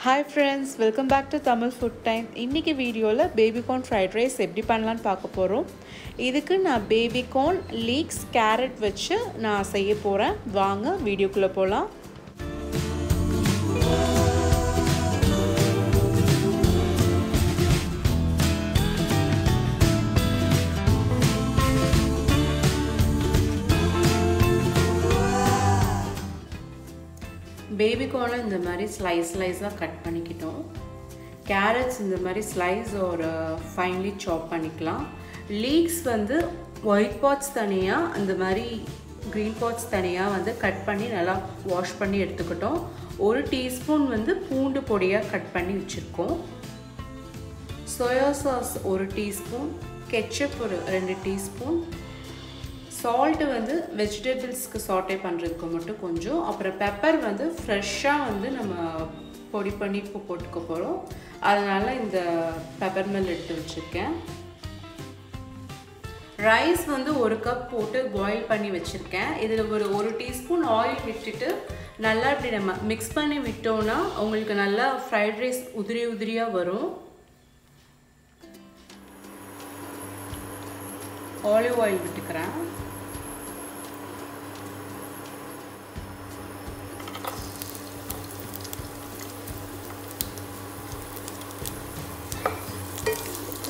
Hi friends, welcome back to Tamil Food Time. இன்னைக்கு வீடியோல baby corn fried rice எப்படி பண்ணலாம்னு பார்க்க போறோம். இதுக்கு நான் baby corn, leeks, carrot வச்சு நான் செய்ய போறேன். வாங்க வீடியோக்குள்ள போலாம். Baby corn இந்த மாதிரி slice கட் பண்ணிக்கிட்டோம். Carrots இந்த மாதிரி slice or finely chop பண்ணிக்கலாம். Leeks வந்து white parts தனியா அந்த மாதிரி green parts தனியா வந்து கட் பண்ணி நல்லா வாஷ் பண்ணி எடுத்துக்கிட்டோம். 1 டீஸ்பூன் வந்து பூண்டு பொடியா கட் பண்ணி வச்சிருக்கோம். Soya sauce 1 டீஸ்பூன், ketchup ஒரு 2 டீஸ்பூன். Salt வந்து வெஜிடபிள்ஸ்க்கு சாட்டே பண்றதுக்கு மட்டும் கொஞ்சம், அப்புறம் பெப்பர் வந்து ஃப்ரெஷ்ஷா வந்து நம்ம பொடி பண்ணி போட்டுக்க போறோம். அதனால இந்த பெப்பர் மில் எடுத்து வச்சிருக்கேன். ரைஸ் வந்து 1 கப் போட்டு பாயில் பண்ணி வச்சிருக்கேன். இதுல ஒரு 1 டீஸ்பூன் ஆயில் விட்டுட்டு நல்லா இப்படி நம்ம மிக்ஸ் பண்ணி விட்டோம்னா உங்களுக்கு நல்லா ஃப்ரைட் ரைஸ் உதிரியா வரும். ஆலிவ் ஆயில் விட்டுக்கிறேன்.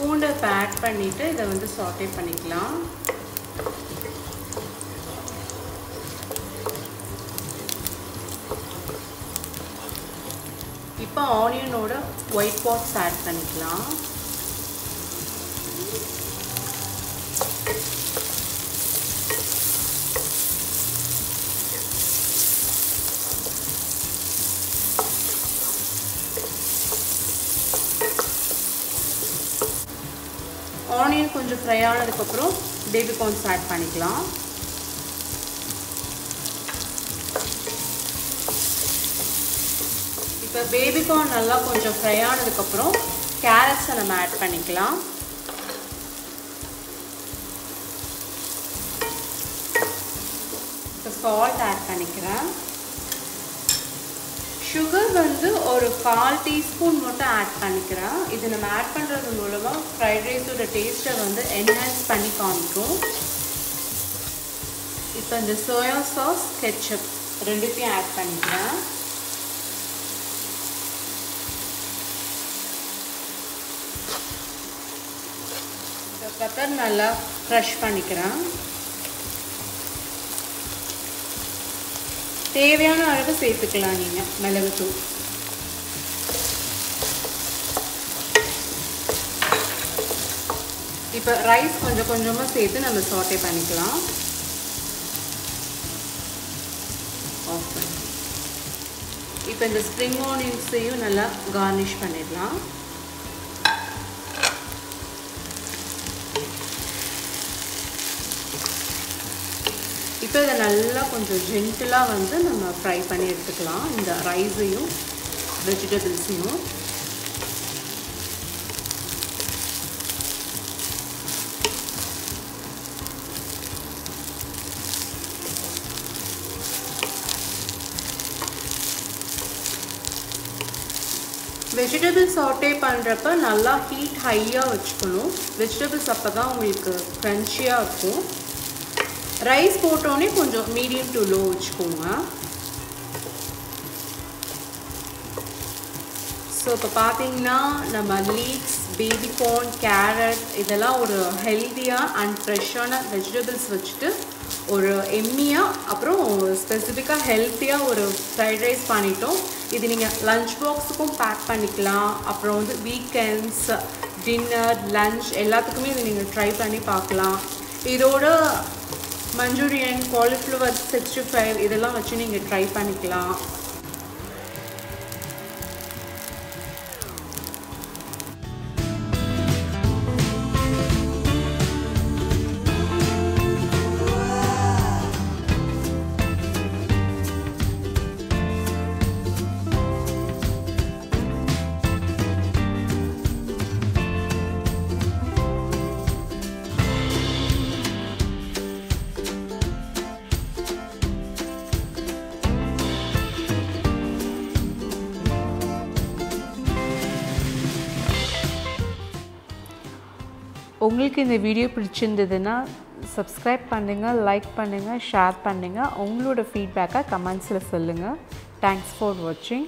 பூண்டை ஆட் பண்ணிட்டு இதை வந்து சாட்டே பண்ணிக்கலாம். இப்போ ஆனியனோட ஒயிட் பார்ட்ஸ் ஆட் பண்ணிக்கலாம். ஆனியன் கொஞ்சம் ஃப்ரை ஆனதுக்கப்புறம் பேபி கார்ன்ஸ் ஆட் பண்ணிக்கலாம். இப்போ பேபி கார்ன் நல்லா கொஞ்சம் ஃப்ரை ஆனதுக்கப்புறம் கேரட்ஸை நம்ம ஆட் பண்ணிக்கலாம். இப்போ சால்ட் ஆட் பண்ணிக்கிறேன். சுகர் வந்து ஒரு 1/4 டீஸ்பூன் மட்டும் ஆட் பண்ணிக்கிறேன். இது நம்ம ஆட் பண்ணுறது மூலமாக ஃப்ரைட் ரைஸோட டேஸ்ட்டை வந்து என்ஹான்ஸ் பண்ணி காமிக்கும். இப்போ இந்த சோயா சாஸ், கெச்சப் ரெண்டுத்தையும் ஆட் பண்ணிக்கிறேன். இந்த பெப்பர் நல்லா க்ரஷ் பண்ணிக்கிறேன். தேவையான அளவு சேர்த்துக்கலாம் நீங்கள் மிளகுத்தூள். இப்போ ரைஸ் கொஞ்சம் கொஞ்சமாக சேர்த்து நம்ம சாட்டே பண்ணிக்கலாம். இப்போ இந்த ஸ்ப்ரிங் ஆனியன்ஸையும் நல்லா கார்னிஷ் பண்ணிடலாம். இப்போ இதை நல்லா கொஞ்சம் ஜென்டிலாக வந்து நம்ம ஃப்ரை பண்ணி எடுத்துக்கலாம். இந்த ரைஸையும் வெஜிடபிள்ஸையும் வெஜிடபிள் சாட்டே பண்ணுறப்ப நல்லா ஹீட் ஹையாக வச்சுக்கணும். வெஜிடபிள்ஸ் அப்போ தான் உங்களுக்கு க்ரன்ச்சியாக இருக்கும். ரைஸ் போட்டோன்னே கொஞ்சம் மீடியம் டு லோ வச்சுக்கோங்க. ஸோ இப்போ பார்த்தீங்கன்னா நம்ம லீக்ஸ், பேபி கார்ன், கேரட் இதெல்லாம் ஒரு ஹெல்த்தியாக அண்ட் ஃப்ரெஷ்ஷான வெஜிடபிள்ஸ் வச்சுட்டு ஒரு எம்மியாக அப்புறம் ஸ்பெசிஃபிக்காக ஹெல்த்தியாக ஒரு ஃப்ரைட் ரைஸ் பண்ணிட்டோம். இது நீங்கள் லஞ்ச் பாக்ஸுக்கும் பேக் பண்ணிக்கலாம். அப்புறம் வந்து வீக்கெண்ட்ஸ், டின்னர், லஞ்ச் எல்லாத்துக்குமே இதை நீங்கள் ட்ரை பண்ணி பார்க்கலாம். இதோட மஞ்சூரியன், காலிஃப்ளவர் 65 இதெல்லாம் வச்சு நீங்கள் ட்ரை பண்ணிக்கலாம். உங்களுக்கு இந்த வீடியோ பிடிச்சிருந்ததுன்னா சப்ஸ்கிரைப் பண்ணுங்கள், லைக் பண்ணுங்கள், ஷேர் பண்ணுங்கள். உங்களோட ஃபீட்பேக்கை கமெண்ட்ஸில் சொல்லுங்கள். தேங்க்ஸ் ஃபார் வாட்சிங்.